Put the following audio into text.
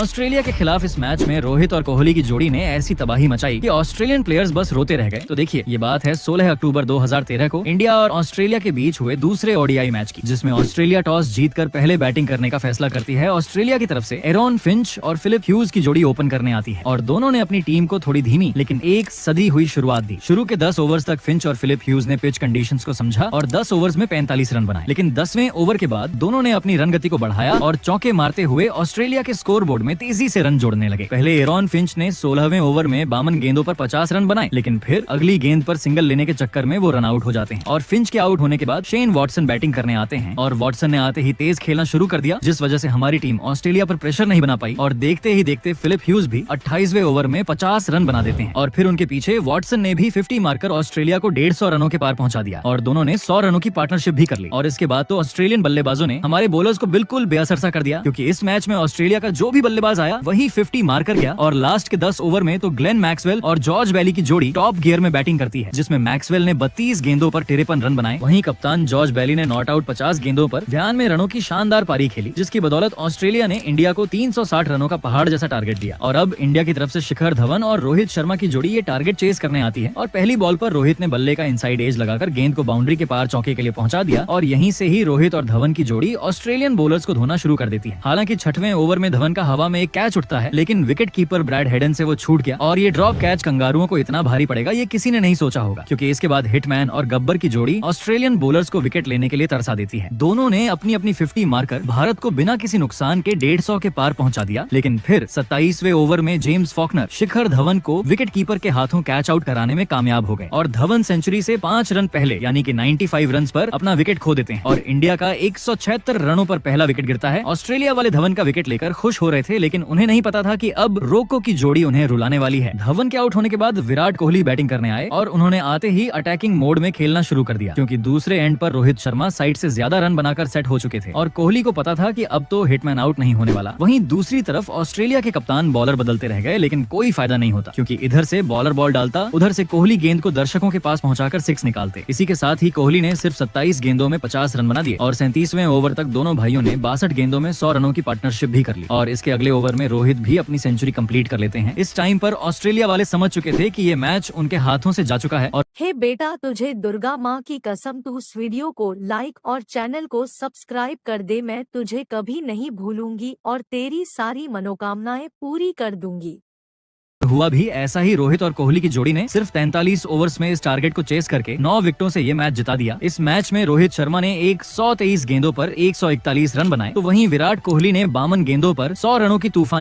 Australia के खिलाफ इस मैच में रोहित और कोहली की जोड़ी ने ऐसी तबाही मचाई कि ऑस्ट्रेलियन प्लेयर्स बस रोते रह गए। तो देखिए, ये बात है 16 अक्टूबर 2013 को इंडिया और ऑस्ट्रेलिया के बीच हुए दूसरे ओडीआई मैच की, जिसमें ऑस्ट्रेलिया टॉस जीतकर पहले बैटिंग करने का फैसला करती है। ऑस्ट्रेलिया की तरफ से एरॉन फिंच और फिलिप ह्यूज की जोड़ी ओपन करने आती है और दोनों ने अपनी टीम को थोड़ी धीमी लेकिन एक सदी हुई शुरुआत दी। शुरू के 10 ओवर्स तक फिंच और फिलिप ह्यूज ने पिच कंडीशंस को समझा और 10 ओवर्स में 45 रन बनाए, लेकिन 10वें ओवर के बाद दोनों ने अपनी रन गति को बढ़ाया और चौके मारते हुए ऑस्ट्रेलिया के स्कोर बोर्ड में तेजी से रन जोड़ने लगे। पहले एरॉन फिंच ने 16वें ओवर में 52 गेंदों पर 50 रन बनाए, लेकिन फिर अगली गेंद पर सिंगल लेने के चक्कर में वो रन आउट हो जाते हैं और फिंच के आउट होने के बाद शेन वॉटसन बैटिंग करने आते हैं और वॉटसन ने आते ही तेज खेलना शुरू कर दिया, जिस वजह से हमारी टीम ऑस्ट्रेलिया पर प्रेशर नहीं बना पाई और देखते ही देखते फिलिप ह्यूज भी 28वें ओवर में 50 रन बना देते हैं और फिर उनके पीछे वॉटसन ने भी 50 मारकर ऑस्ट्रेलिया को 150 रनों के पार पहुंचा दिया और दोनों ने 100 रनों की पार्टनरशिप भी कर ली। और इसके बाद तो ऑस्ट्रेलियन बल्लेबाजों ने हमारे बॉलर्स को बिल्कुल बेअसर सा कर दिया, क्योंकि इस मैच में ऑस्ट्रेलिया का जो भी बल्लेबाज आया वही 50 मार कर गया और लास्ट के 10 ओवर में तो ग्लेन मैक्सवेल और जॉर्ज बैली की जोड़ी टॉप गियर में बैटिंग करती है, जिसमें मैक्सवेल ने 32 गेंदों पर 53 रन बनाए। वहीं कप्तान जॉर्ज बैली ने नॉट आउट 50 गेंदों पर 92 रनों की शानदार पारी खेली, जिसकी बदौलत ऑस्ट्रेलिया ने इंडिया को 360 रनों का पहाड़ जैसा टारगेट दिया। और अब इंडिया की तरफ से शिखर धवन और रोहित शर्मा की जोड़ी ये टारगेट चेस करने आती है और पहली बॉल पर रोहित ने बल्ले का इनसाइड एज लगाकर गेंद को बाउंड्री के पार चौके के लिए पहुंचा दिया और यहीं से ही रोहित और धवन की जोड़ी ऑस्ट्रेलियन बॉलर्स को धोना शुरू कर देती है। हालांकि 6वें ओवर में धवन का हवा में एक कैच उठता है, लेकिन विकेट कीपर ब्रैड हेडन से वो छूट गया और ये ड्रॉप कैच कंगारुओं को इतना भारी पड़ेगा ये किसी ने नहीं सोचा होगा, क्योंकि इसके बाद हिटमैन और गब्बर की जोड़ी ऑस्ट्रेलियन बॉलर्स को विकेट लेने के लिए तरसा देती है। दोनों ने अपनी अपनी 50 मारकर भारत को बिना किसी नुकसान के 150 के पार पहुंचा दिया, लेकिन फिर 27वें ओवर में जेम्स फॉकनर शिखर धवन को विकेट कीपर के हाथों कैच आउट कराने में कामयाब हो गए और धवन सेंचुरी से 5 रन पहले यानी कि 95 रन पर अपना विकेट खो देते हैं और इंडिया का 176 रनों पर पहला विकेट गिरता है। ऑस्ट्रेलिया वाले धवन का विकेट लेकर खुश हो रहे थे, लेकिन उन्हें नहीं पता था कि अब रोको की जोड़ी उन्हें रुलाने वाली है। धवन के आउट होने के बाद विराट कोहली बैटिंग करने आए और उन्होंने आते ही अटैकिंग मोड में खेलना शुरू कर दिया, क्योंकि दूसरे एंड पर रोहित शर्मा साइड से ज्यादा रन बनाकर सेट हो चुके थे और कोहली को पता था कि अब तो हिटमैन आउट नहीं होने वाला। वहीं दूसरी तरफ ऑस्ट्रेलिया के कप्तान बॉलर बदलते रह गए, लेकिन कोई फायदा नहीं होता, क्योंकि इधर से बॉलर बॉल डालता, उधर से कोहली गेंद को दर्शकों के पास पहुंचाकर 6 निकालते। इसी के साथ ही कोहली ने सिर्फ 27 गेंदों में 50 रन बना दिए और 37वें ओवर तक दोनों भाइयों ने 62 गेंदों में 100 रनों की पार्टनरशिप भी कर ली और इसके अगले ओवर में रोहित भी अपनी सेंचुरी कंप्लीट कर लेते हैं। इस टाइम पर ऑस्ट्रेलिया वाले समझ चुके थे कि ये मैच उनके हाथों से जा चुका है और हे बेटा, तुझे दुर्गा माँ की कसम, तू इस वीडियो को लाइक और चैनल को सब्सक्राइब कर दे। मैं तुझे कभी नहीं भूलूंगी और तेरी सारी मनोकामनाएं पूरी कर दूंगी। हुआ भी ऐसा ही। रोहित और कोहली की जोड़ी ने सिर्फ 43 ओवर्स में इस टारगेट को चेस करके 9 विकेटों से ये मैच जिता दिया। इस मैच में रोहित शर्मा ने 123 गेंदों पर 141 रन बनाए, तो वहीं विराट कोहली ने 52 गेंदों पर 100 रनों की तूफान